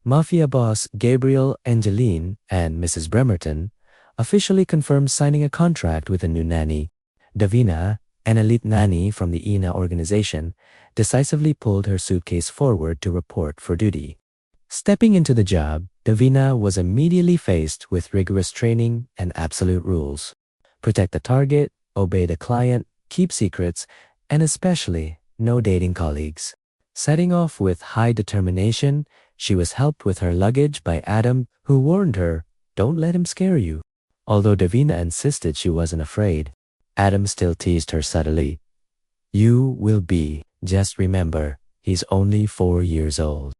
Mafia boss Gabriel Angelini and Mrs. Bremerton officially confirmed signing a contract with a new nanny. Davina, an elite nanny from the INA organization, decisively pulled her suitcase forward to report for duty. Stepping into the job, Davina was immediately faced with rigorous training and absolute rules. Protect the target, obey the client, keep secrets, and especially no dating colleagues. Setting off with high determination, she was helped with her luggage by Adam, who warned her, "Don't let him scare you." Although Davina insisted she wasn't afraid, Adam still teased her subtly. "You will be. Just remember, he's only 4 years old."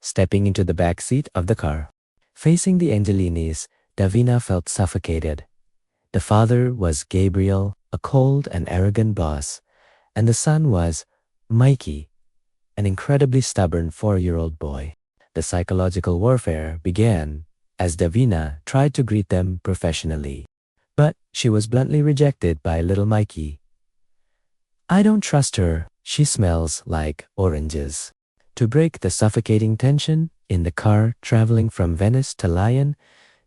Stepping into the back seat of the car. Facing the Angelinis, Davina felt suffocated. The father was Gabriel, a cold and arrogant boss, and the son was Mikey, an incredibly stubborn 4-year-old boy. The psychological warfare began as Davina tried to greet them professionally. But she was bluntly rejected by little Mikey. "I don't trust her. She smells like oranges." To break the suffocating tension in the car traveling from Venice to Lyon,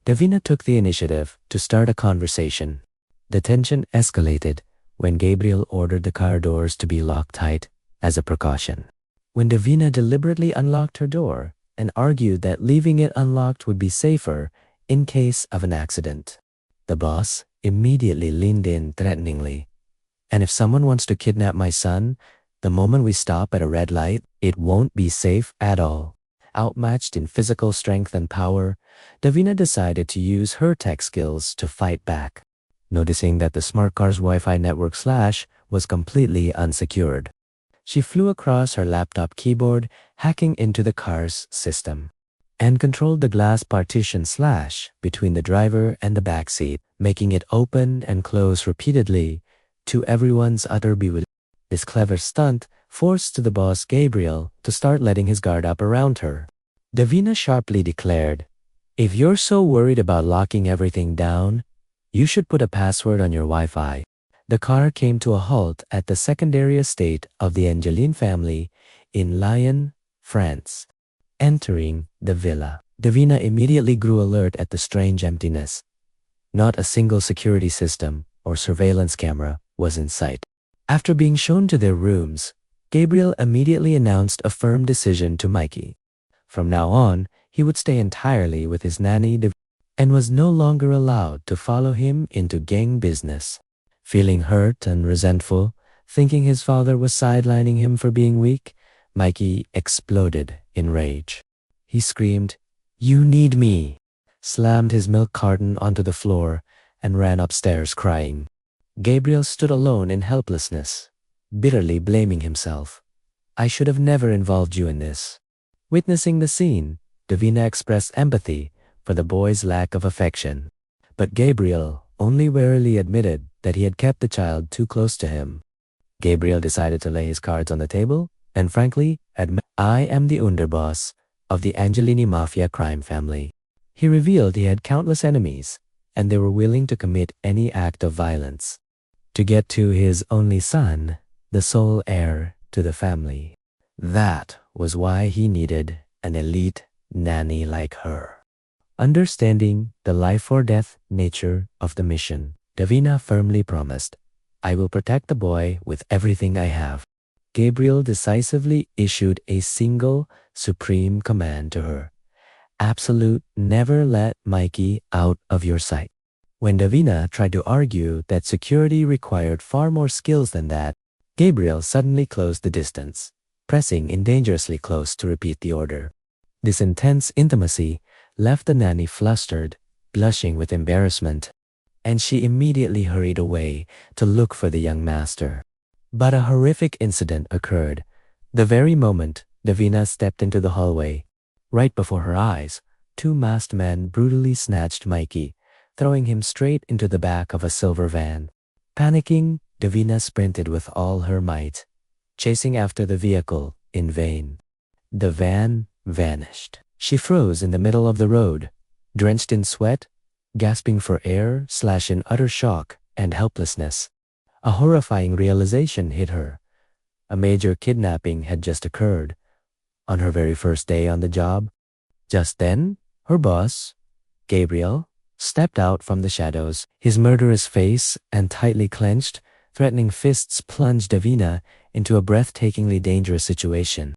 Davina took the initiative to start a conversation. The tension escalated when Gabriel ordered the car doors to be locked tight as a precaution. When Davina deliberately unlocked her door and argued that leaving it unlocked would be safer in case of an accident, the boss immediately leaned in threateningly. "And if someone wants to kidnap my son, the moment we stop at a red light, it won't be safe at all." Outmatched in physical strength and power, Davina decided to use her tech skills to fight back. Noticing that the smart car's Wi-Fi network slash was completely unsecured, she flew across her laptop keyboard, hacking into the car's system, and controlled the glass partition slash between the driver and the back seat, making it open and close repeatedly to everyone's utter bewilderment. This clever stunt forced the boss Gabriel to start letting his guard up around her. Davina sharply declared, "If you're so worried about locking everything down, you should put a password on your Wi-Fi." The car came to a halt at the secondary estate of the Angelini family in Lyon, France. Entering the villa, Davina immediately grew alert at the strange emptiness. Not a single security system or surveillance camera was in sight. After being shown to their rooms, Gabriel immediately announced a firm decision to Mikey. From now on, he would stay entirely with his nanny and was no longer allowed to follow him into gang business. Feeling hurt and resentful, thinking his father was sidelining him for being weak, Mikey exploded in rage. He screamed, "You need me!" slammed his milk carton onto the floor, and ran upstairs crying. Gabriel stood alone in helplessness, bitterly blaming himself. "I should have never involved you in this." Witnessing the scene, Davina expressed empathy for the boy's lack of affection. But Gabriel only warily admitted that he had kept the child too close to him. Gabriel decided to lay his cards on the table and frankly admit, "I am the underboss of the Angelini Mafia crime family." He revealed he had countless enemies and they were willing to commit any act of violence to get to his only son, the sole heir to the family. That was why he needed an elite nanny like her. Understanding the life or death nature of the mission, Davina firmly promised, "I will protect the boy with everything I have." Gabriel decisively issued a single supreme command to her. Absolute, never let Mikey out of your sight. When Davina tried to argue that security required far more skills than that, Gabriel suddenly closed the distance, pressing in dangerously close to repeat the order. This intense intimacy left the nanny flustered, blushing with embarrassment, and she immediately hurried away to look for the young master. But a horrific incident occurred. The very moment Davina stepped into the hallway, right before her eyes, 2 masked men brutally snatched Mikey, throwing him straight into the back of a silver van. Panicking, Davina sprinted with all her might, chasing after the vehicle in vain. The van vanished. She froze in the middle of the road, drenched in sweat, gasping for air / in utter shock and helplessness. A horrifying realization hit her. A major kidnapping had just occurred. On her very first day on the job, Just then, her boss, Gabriel, stepped out from the shadows, his murderous face and tightly clenched, threatening fists plunged Davina into a breathtakingly dangerous situation.